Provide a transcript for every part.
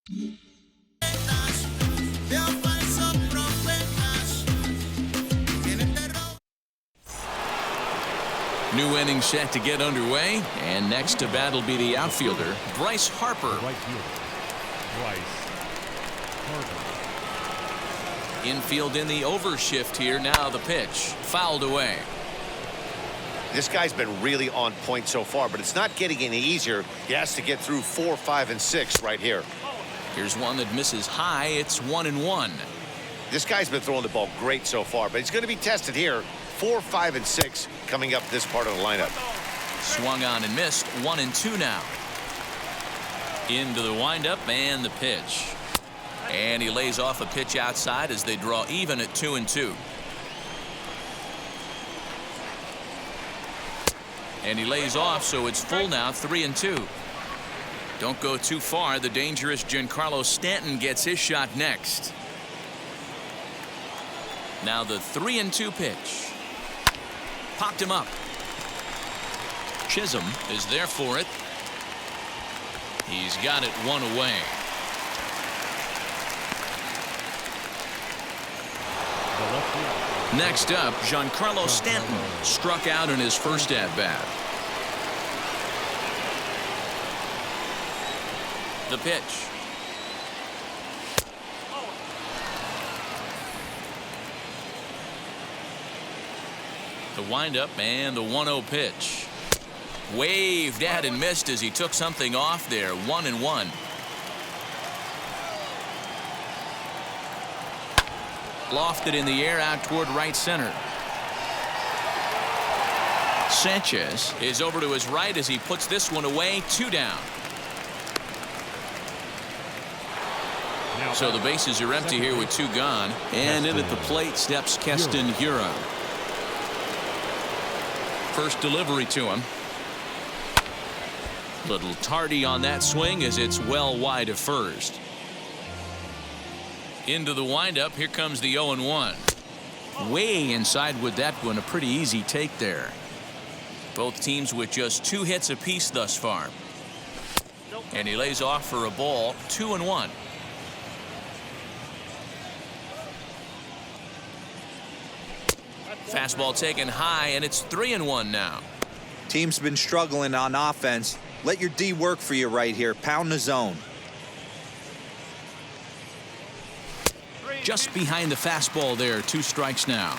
New inning set to get underway, and next to bat will be the outfielder, Bryce Harper. Right fielder, Bryce Harper. Infield in the overshift here. Now the pitch fouled away. This guy's been really on point so far, but it's not getting any easier. He has to get through 4, 5, and 6 right here. Here's one that misses high. It's 1-1. This guy's been throwing the ball great so far, but he's going to be tested here. 4, 5, and 6 coming up this part of the lineup. Swung on and missed. 1-2 now. Into the windup and the pitch. And he lays off a pitch outside as they draw even at 2-2. And he lays off, so it's full now, 3-2. Don't go too far. The dangerous Giancarlo Stanton gets his shot next. Now the 3-2 pitch. Popped him up. Chisholm is there for it. He's got it one away. Next up, Giancarlo Stanton struck out in his first at-bat. The pitch. The windup and the 1-0 pitch. Waved at and missed as he took something off there. 1-1. Lofted in the air out toward right center. Sanchez is over to his right as he puts this one away. 2 down. So the bases are empty here with 2 gone. And in at the plate steps Keston Hiura. First delivery to him. Little tardy on that swing as it's well wide of first. Into the windup. Here comes the 0-1. Way inside with that one. A pretty easy take there. Both teams with just 2 hits apiece thus far. And he lays off for a ball. 2-1. Fastball taken high, and it's 3-1 now. Team's been struggling on offense. Let your D work for you right here. Pound the zone. Just behind the fastball there. 2 strikes now.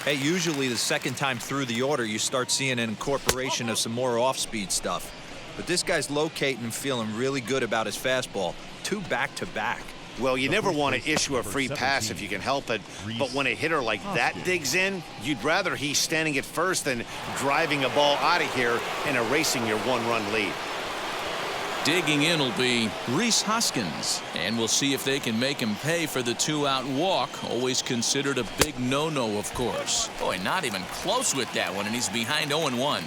Hey, usually the second time through the order you start seeing an incorporation of some more off-speed stuff. But this guy's locating and feeling really good about his fastball. 2 back-to-back. Well, you never want to issue a free pass if you can help it, but when a hitter like that digs in, you'd rather he's standing at first than driving a ball out of here and erasing your 1-run lead. Digging in will be Rhys Hoskins, and we'll see if they can make him pay for the 2-out walk. Always considered a big no-no, of course. Boy, not even close with that one, and he's behind 0-1.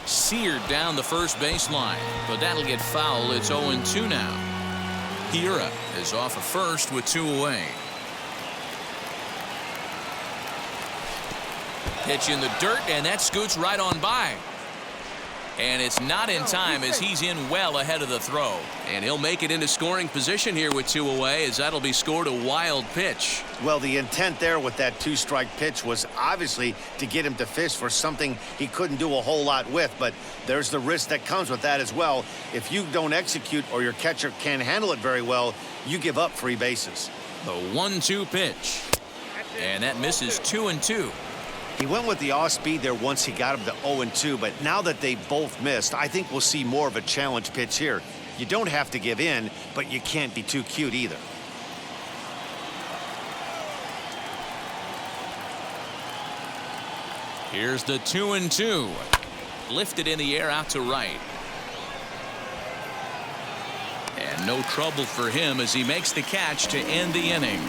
Seared down the first baseline, but that'll get foul. It's 0-2 now. Hiura is off of first with 2 away. Pitch in the dirt, and that scoots right on by. And it's not in time as he's in well ahead of the throw. And he'll make it into scoring position here with 2 away, as that'll be scored a wild pitch. Well, the intent there with that 2-strike pitch was obviously to get him to fish for something he couldn't do a whole lot with, but there's the risk that comes with that as well. If you don't execute or your catcher can't handle it very well, you give up free bases. The 1-2 pitch. And that misses 2-2. He went with the off speed there once he got him to 0-2, but now that they both missed, I think we'll see more of a challenge pitch here. You don't have to give in, but you can't be too cute either. Here's the 2-2. Lifted in the air out to right. And no trouble for him as he makes the catch to end the inning.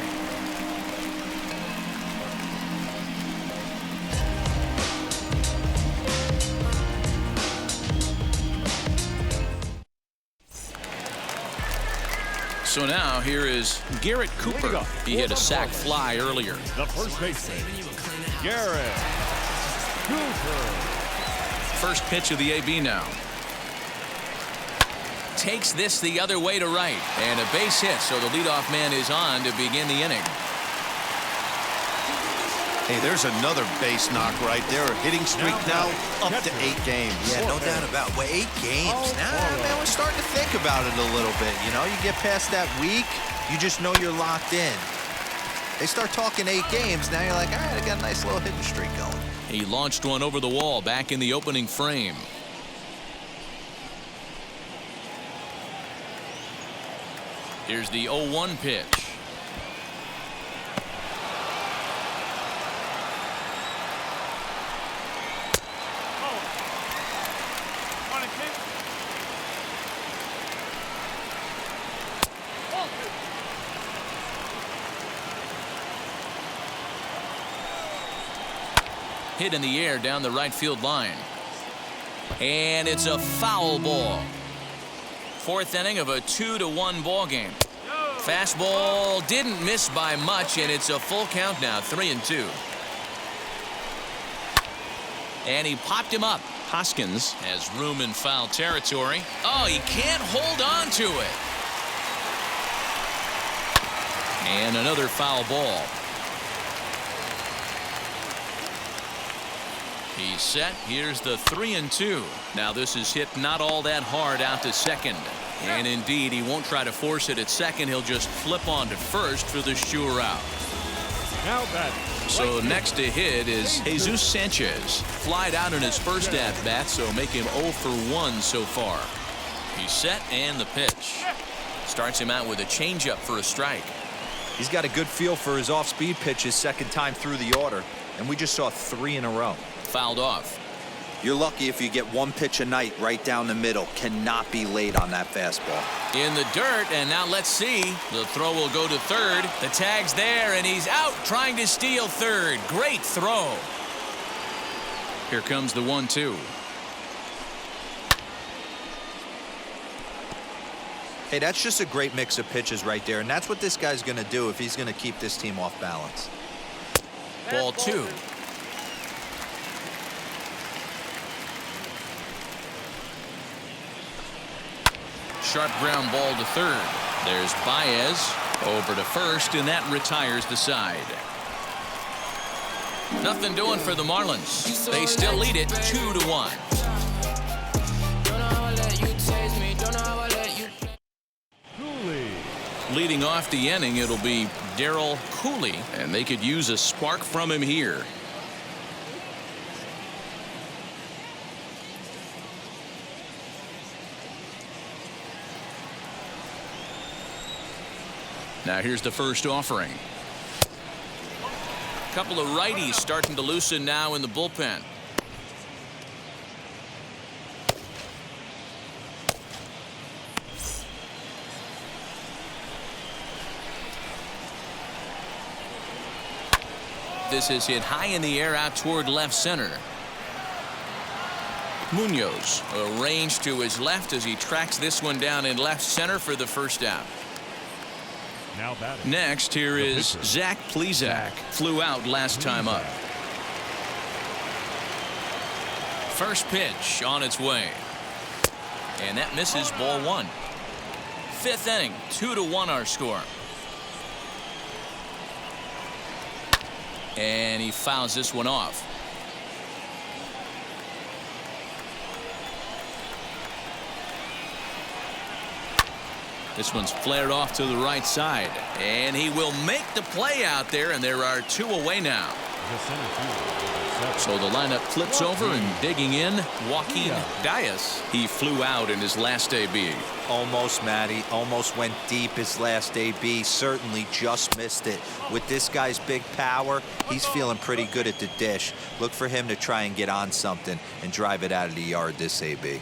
So now here is Garrett Cooper. He hit a sac fly earlier. The first baseman, Garrett Cooper. First pitch of the AB now. takes this the other way to right. And a base hit, so the leadoff man is on to begin the inning. Hey, there's another base knock right there. Hitting streak now up to 8 games. Yeah, no doubt about it. Well, 8 games. Now, man, we're starting to think about it a little bit. You know, you get past that week, you just know you're locked in. They start talking 8 games, now you're like, all right, I got a nice little hitting streak going. He launched one over the wall back in the opening frame. Here's the 0-1 pitch. Hit in the air down the right field line. And it's a foul ball. 4th inning of a 2-1 ball game. Fastball didn't miss by much, and it's a full count now, 3-2. And he popped him up. Hoskins has room in foul territory. Oh, he can't hold on to it. And another foul ball. He's set. Here's the 3-2. Now this is hit not all that hard out to second. And indeed, he won't try to force it at second. He'll just flip on to first for the sure out. Now that. So next to hit is Jesus Sanchez. Flied out in his first at-bat, so make him 0 for 1 so far. He's set, and the pitch. Starts him out with a changeup for a strike. He's got a good feel for his off-speed pitches second time through the order, and we just saw 3 in a row. Fouled off. You're lucky if you get 1 pitch a night right down the middle. Cannot be late on that fastball. In the dirt, and now let's see. The throw will go to third. The tag's there, and he's out trying to steal third. Great throw. Here comes the 1-2. Hey, that's just a great mix of pitches right there, and that's what this guy's going to do if he's going to keep this team off balance. Ball 2. Sharp ground ball to third. There's Baez over to first, and that retires the side. Nothing doing for the Marlins. They still lead it 2-1. Leading off the inning, it'll be Darryl Cooley, and they could use a spark from him here. Now here's the first offering. A couple of righties starting to loosen now in the bullpen. This is hit high in the air out toward left center. Munoz arranged to his left as he tracks this one down in left center for the first out. Now batting. Next, here is Zach Plesac. Flew out last time up. First pitch on its way. And that misses, ball 1. 5th inning, 2-1 our score. And he fouls this one off. This one's flared off to the right side, and he will make the play out there, and there are 2 away now. So the lineup flips over, and digging in, Joaquin Diaz. He flew out in his last AB. Almost, Matty. Almost went deep his last AB. Certainly just missed it. With this guy's big power, he's feeling pretty good at the dish. Look for him to try and get on something and drive it out of the yard this AB.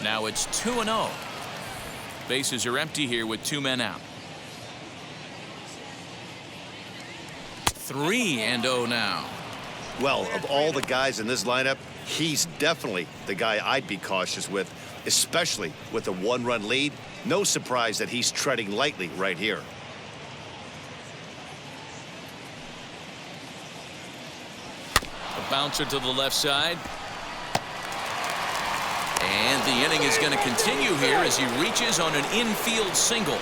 Now it's 2-0. Bases are empty here with 2 men out. 3-0 now. Well, of all the guys in this lineup, he's definitely the guy I'd be cautious with, especially with a 1-run lead. No surprise that he's treading lightly right here. bouncer to the left side. And the inning is going to continue here as he reaches on an infield single.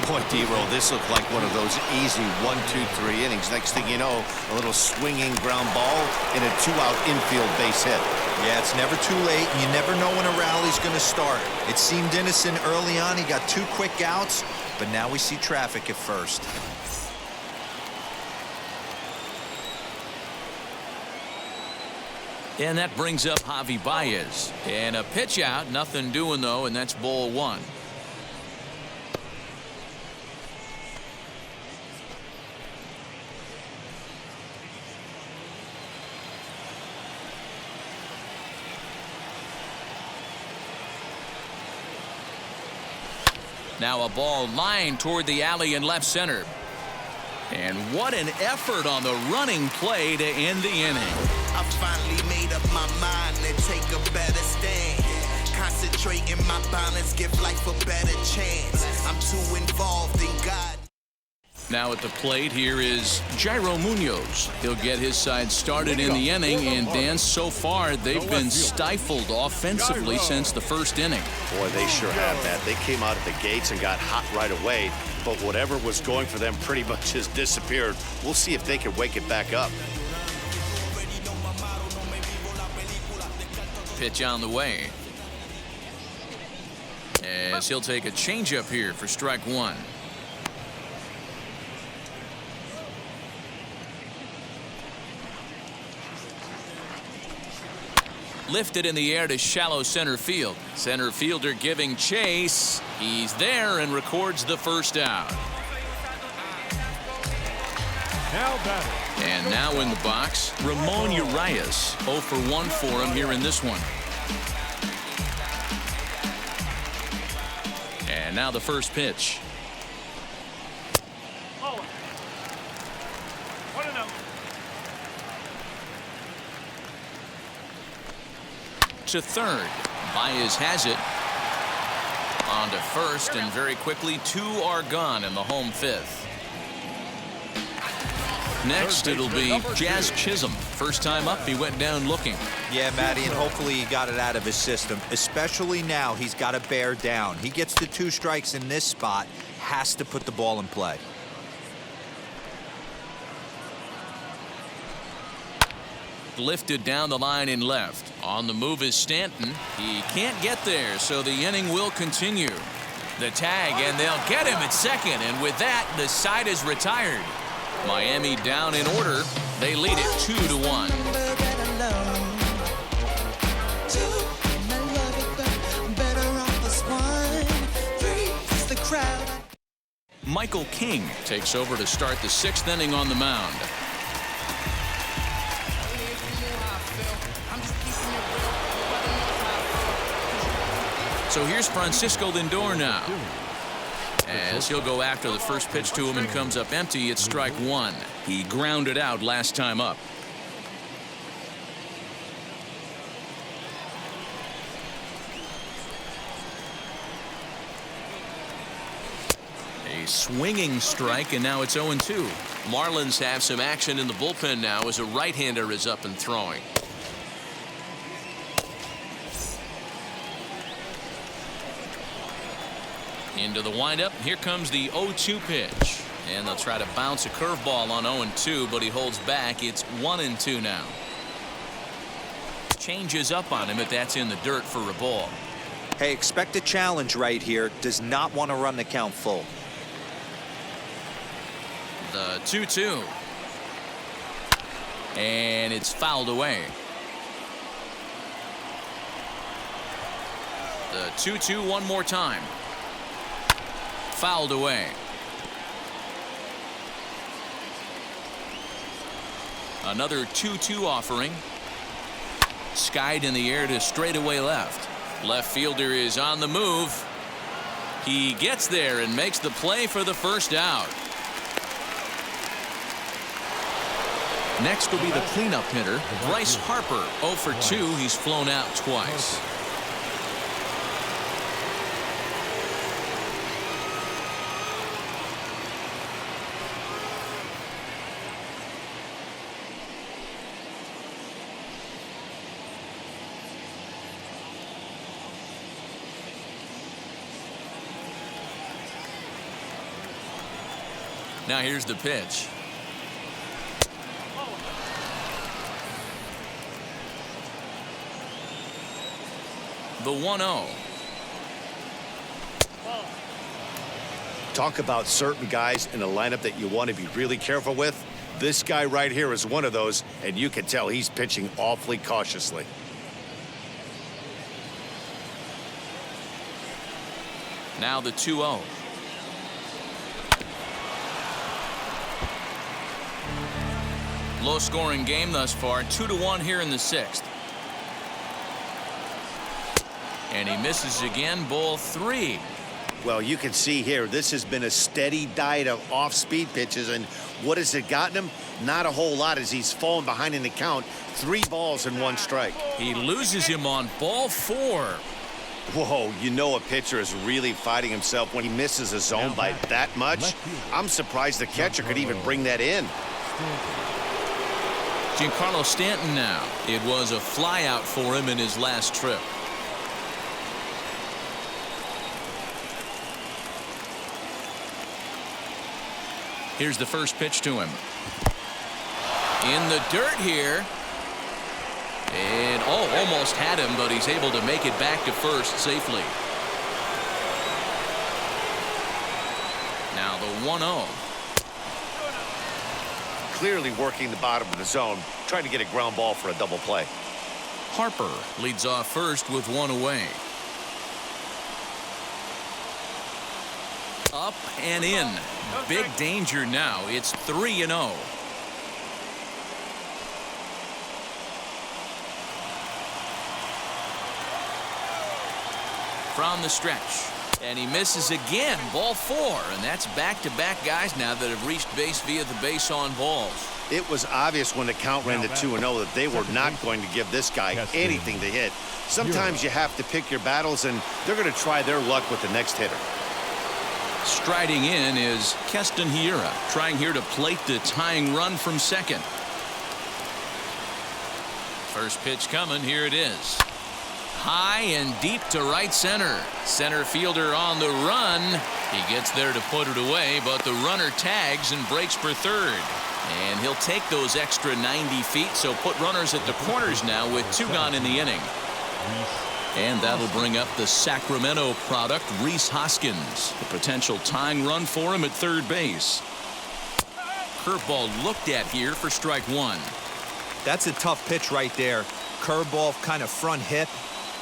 Boy, D-Roll, this looked like one of those easy 1, 2, 3 innings. Next thing you know, a little swinging ground ball and a 2-out infield base hit. Yeah, it's never too late, and you never know when a rally's going to start. It seemed innocent early on. He got 2 quick outs, but now we see traffic at first. And that brings up Javi Baez. And a pitch out, nothing doing though, and that's ball 1. Now a ball lined toward the alley in left center. And what an effort on the running play to end the inning. I finally made up my mind to take a better stand. Concentrate in my balance, give life a better chance. I'm too involved in God. Now at the plate here is Jairo Munoz. He'll get his side started in the inning, and Dan, so far they've been stifled offensively since the first inning. Boy, they sure have that. They came out of the gates and got hot right away, but whatever was going for them pretty much has disappeared. We'll see if they can wake it back up. Pitch on the way. As he'll take a changeup here for strike 1. Lifted in the air to shallow center field. Center fielder giving chase. He's there and records the first out. Now batting. And now in the box, Ramon Urias. 0 for 1 for him here in this one. And now the first pitch. To third. Baez has it. On to first, and very quickly 2 are gone in the home 5th. Next it'll be Jazz Chisholm. First time up, he went down looking. Yeah, Matty, and hopefully he got it out of his system. Especially now, he's got to bear down. He gets the 2 strikes in this spot, has to put the ball in play. Lifted down the line in left. On the move is Stanton. He can't get there, so the inning will continue. The tag, and they'll get him at second, and with that, the side is retired. Miami down in order. They lead it 2-1. Michael King takes over to start the 6th inning on the mound. So here's Francisco Lindor now. As he'll go after the first pitch to him and comes up empty, it's strike 1. He grounded out last time up. A swinging strike, and now it's 0-2. Marlins have some action in the bullpen now as a right-hander is up and throwing. Into the windup. Here comes the 0-2 pitch. And they'll try to bounce a curveball on 0-2, but he holds back. It's 1-2 now. Changes up on him, but that's in the dirt for a ball. Hey, expect a challenge right here. Does not want to run the count full. The 2-2. And it's fouled away. The 2-2 one more time. Fouled away. Another 2-2 offering. Skied in the air to straightaway left. Left fielder is on the move. He gets there and makes the play for the first out. Next will be the cleanup hitter, Bryce Harper. 0 for 2. He's flown out twice. Now here's the pitch. The 1-0. Talk about certain guys in a lineup that you want to be really careful with. This guy right here is one of those, and you can tell he's pitching awfully cautiously. Now the 2-0. Low scoring game thus far, 2-1 here in the 6th. And he misses again, ball 3. Well, you can see here, this has been a steady diet of off-speed pitches, and what has it gotten him? Not a whole lot as he's fallen behind in the count. 3 balls and 1 strike. He loses him on ball 4. Whoa, you know a pitcher is really fighting himself when he misses a zone by that much. I'm surprised the catcher could even bring that in. Giancarlo Stanton now. It was a flyout for him in his last trip. Here's the first pitch to him. In the dirt here. And almost had him, but he's able to make it back to first safely. Now the 1-0. Clearly working the bottom of the zone, trying to get a ground ball for a double play. Harper leads off first with 1 away. Up and in. Big danger now. It's 3-0. From the stretch. And he misses again. Ball 4. And that's back-to-back guys now that have reached base via the base on balls. It was obvious when the count ran to 2-0 that they were not going to give this guy anything to hit. Sometimes you have to pick your battles, and they're going to try their luck with the next hitter. Striding in is Keston Hiura, trying here to plate the tying run from second. First pitch coming. Here it is. High and deep to right center. Center fielder on the run. He gets there to put it away, but the runner tags and breaks for third. And he'll take those extra 90 feet, so put runners at the corners now with 2 gone in the inning. And that'll bring up the Sacramento product, Rhys Hoskins. The potential tying run for him at third base. Curveball looked at here for strike 1. That's a tough pitch right there. Curveball, kind of front hip.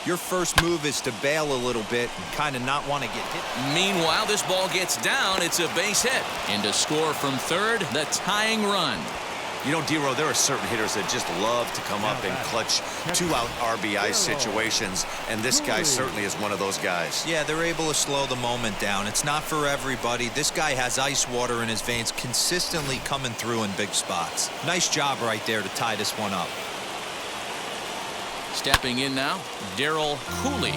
Your first move is to bail a little bit and kind of not want to get hit. Meanwhile, this ball gets down. It's a base hit. And to score from third, the tying run. You know, D-Row, there are certain hitters that just love to come up in clutch 2-out RBI situations, and this guy certainly is one of those guys. Yeah, they're able to slow the moment down. It's not for everybody. This guy has ice water in his veins, consistently coming through in big spots. Nice job right there to tie this one up. Stepping in now, Darryl Cooley.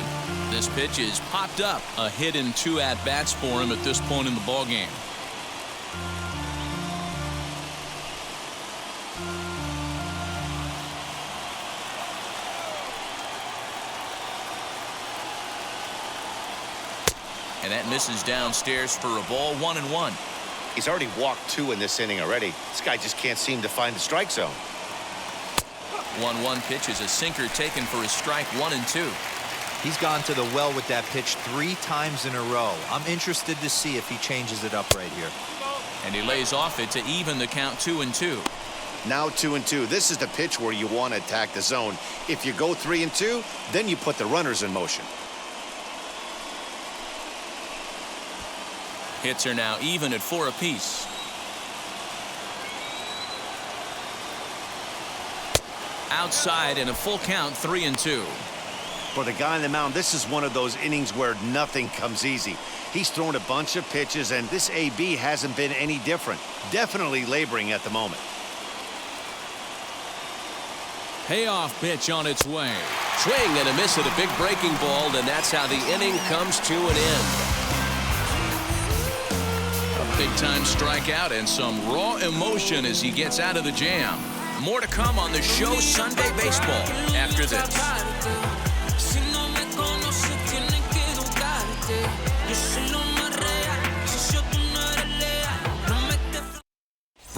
This pitch is popped up. A hit and 2 at-bats for him at this point in the ballgame. And that misses downstairs for a ball. 1-1. He's already walked 2 in this inning already. This guy just can't seem to find the strike zone. 1-1 pitch is a sinker taken for his strike 1 and 2. He's gone to the well with that pitch 3 times in a row. I'm interested to see if he changes it up right here. And he lays off it to even the count 2-2. Now 2-2. This is the pitch where you want to attack the zone. If you go 3-2, then you put the runners in motion. Hits are now even at 4 apiece. Outside in a full count, 3-2. For the guy on the mound, this is one of those innings where nothing comes easy. He's thrown a bunch of pitches, and this AB hasn't been any different. Definitely laboring at the moment. Payoff pitch on its way. Swing and a miss at a big breaking ball, and that's how the inning comes to an end. A big-time strikeout and some raw emotion as he gets out of the jam. More to come on the show Sunday Baseball after this.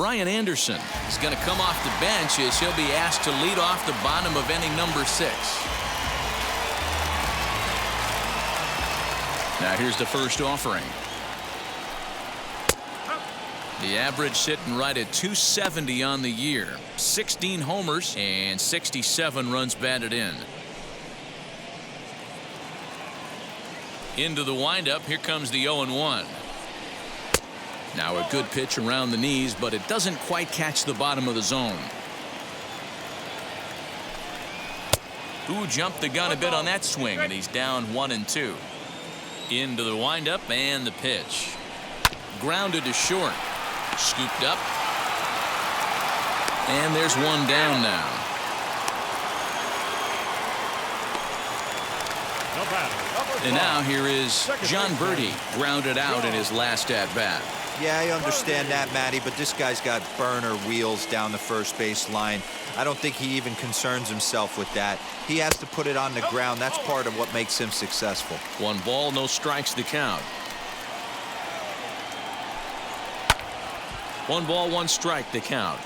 Brian Anderson is going to come off the bench as he'll be asked to lead off the bottom of inning number 6. Now here's the first offering. The average sitting right at 270 on the year. 16 homers and 67 runs batted in. Into the windup. Here comes the 0-1. Now a good pitch around the knees, but it doesn't quite catch the bottom of the zone. Ooh, jumped the gun a bit on that swing, and he's down 1-2. Into the windup and the pitch. Grounded to short. Scooped up. And there's one down now. And now here is John Birdie, grounded out in his last at-bat. Yeah, I understand that, Matty, but this guy's got burner wheels down the first base line. I don't think he even concerns himself with that. He has to put it on the ground. That's part of what makes him successful. 1 ball, no strikes the count. 1 ball, 1 strike the count.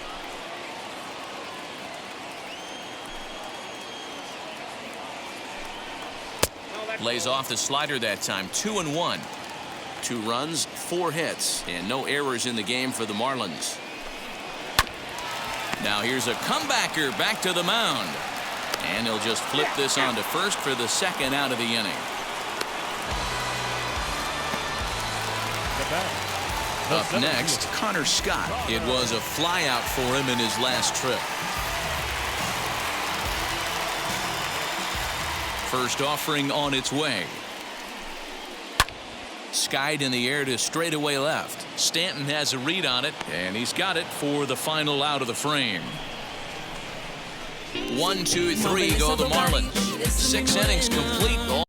Lays off the slider that time. 2-1. 2 runs, 4 hits, and no errors in the game for the Marlins. Now here's a comebacker back to the mound. And he'll just flip this on to first for the 2nd out of the inning. Up next, Connor Scott. It was a flyout for him in his last trip. First offering on its way. Skied in the air to straightaway left. Stanton has a read on it, and he's got it for the final out of the frame. 1, 2, 3 go the Marlins. 6 innings complete.